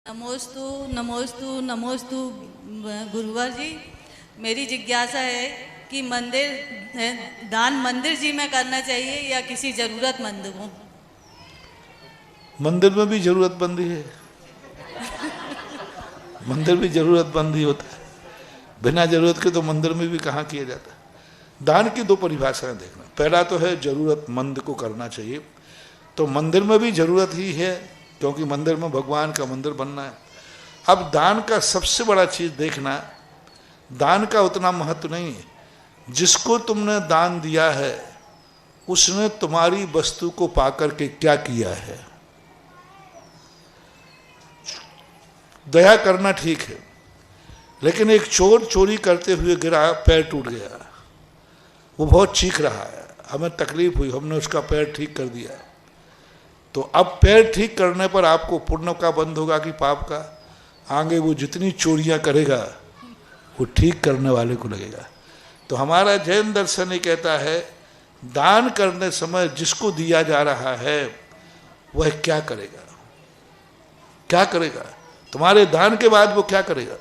नमोस्तु नमोस्तु नमोस्तु गुरुवर जी। मेरी जिज्ञासा है कि दान मंदिर जी में करना चाहिए या किसी जरूरतमंद को? मंदिर में भी जरूरतमंद ही है। मंदिर भी जरूरतमंद ही होता है। बिना जरूरत के तो मंदिर में भी कहाँ किया जाता है। दान की दो परिभाषाएं देखना। पहला तो है जरूरतमंद को करना चाहिए, तो मंदिर में भी जरूरत ही है क्योंकि मंदिर में भगवान का मंदिर बनना है। अब दान का सबसे बड़ा चीज देखना, दान का उतना महत्व नहीं है। जिसको तुमने दान दिया है उसने तुम्हारी वस्तु को पाकर के क्या किया है। दया करना ठीक है, लेकिन एक चोर चोरी करते हुए गिरा, पैर टूट गया, वो बहुत चीख रहा है, हमें तकलीफ हुई, हमने उसका पैर ठीक कर दिया। तो अब पैर ठीक करने पर आपको पुण्य का बंध होगा कि पाप का? आगे वो जितनी चोरियां करेगा वो ठीक करने वाले को लगेगा। तो हमारा जैन दर्शन ये कहता है, दान करने समय जिसको दिया जा रहा है वह क्या करेगा, क्या करेगा, तुम्हारे दान के बाद वो क्या करेगा,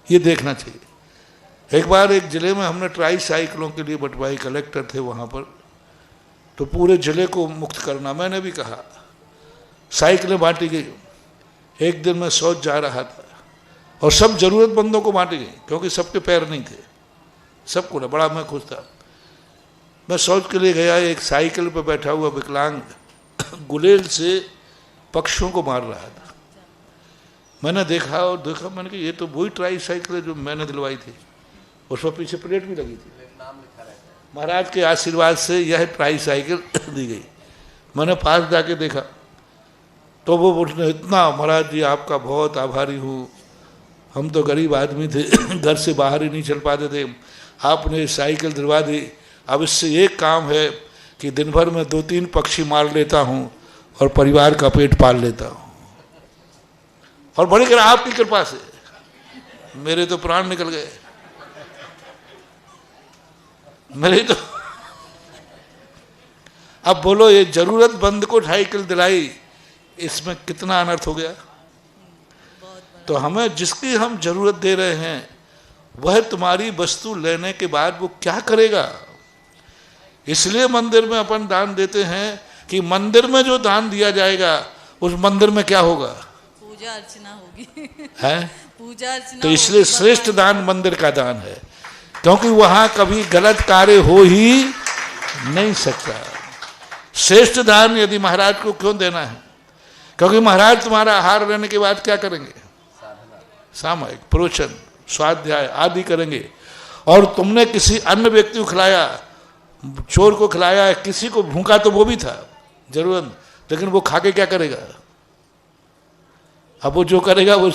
ये देखना चाहिए। एक बार एक जिले में हमने ट्राई साइकिलों के लिए बंटवाई, कलेक्टर थे वहाँ पर, तो पूरे जिले को मुक्त करना, मैंने भी कहा, साइकिलें बांटी गई। एक दिन मैं शौच जा रहा था और सब जरूरतमंदों को बांटी गई क्योंकि सबके पैर नहीं थे, सबको ना, बड़ा मैं खुश था। मैं शौच के लिए गया, एक साइकिल पर बैठा हुआ विकलांग गुलेल से पक्षियों को मार रहा था। मैंने देखा और देखा, मैंने कहा ये तो वही ट्राई साइकिल है जो मैंने दिलवाई थी, उस पर पीछे प्लेट भी लगी थी, महाराज के आशीर्वाद से यह ट्राई साइकिल दी गई। मैंने पास जाके देखा तो वो बोलने, इतना महाराज जी आपका बहुत आभारी हूँ, हम तो गरीब आदमी थे, घर से बाहर ही नहीं चल पाते थे, आपने साइकिल दिलवा दी। अब इससे एक काम है कि दिन भर में 2-3 पक्षी मार लेता हूँ और परिवार का पेट पाल लेता हूँ, और बड़ी कर आपकी कृपा से मेरे तो प्राण निकल गए, मेरे तो। अब बोलो, ये जरूरतमंद को साइकिल दिलाई, इसमें कितना अनर्थ हो गया। तो हमें जिसकी हम जरूरत दे रहे हैं वह तुम्हारी वस्तु लेने के बाद वो क्या करेगा। इसलिए मंदिर में अपन दान देते हैं कि मंदिर में जो दान दिया जाएगा उस मंदिर में क्या होगा, पूजा अर्चना होगी है पूजा अर्चना। तो इसलिए श्रेष्ठ दान मंदिर का दान है, क्योंकि वहां कभी गलत कार्य हो ही नहीं सकता। श्रेष्ठ दान यदि महाराज को क्यों देना है, क्योंकि महाराज तुम्हारा आहार लेने के बाद क्या करेंगे, सामयिक प्रवचन स्वाध्याय आदि करेंगे। और तुमने किसी अन्य व्यक्ति को खिलाया, चोर को खिलाया, किसी को भूखा तो वो भी था जरूरत, लेकिन वो खा के क्या करेगा, अब वो जो करेगा वो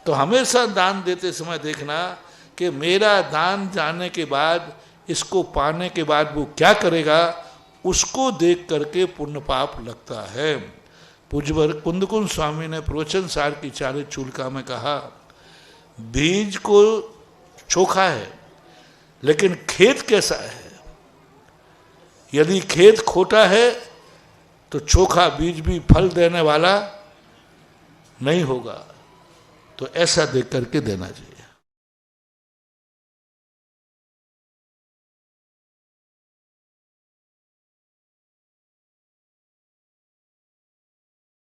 तो हमेशा दान देते समय देखना कि मेरा दान जाने के बाद, इसको पाने के बाद वो क्या करेगा, उसको देख करके पुण्य पाप लगता है। पूज्यवर कुंदकुंज स्वामी ने प्रवचन सार की 40 चूलिका में कहा, बीज को चोखा है लेकिन खेत कैसा है। यदि खेत खोटा है तो चोखा बीज भी फल देने वाला नहीं होगा। तो ऐसा देख करके देना चाहिए।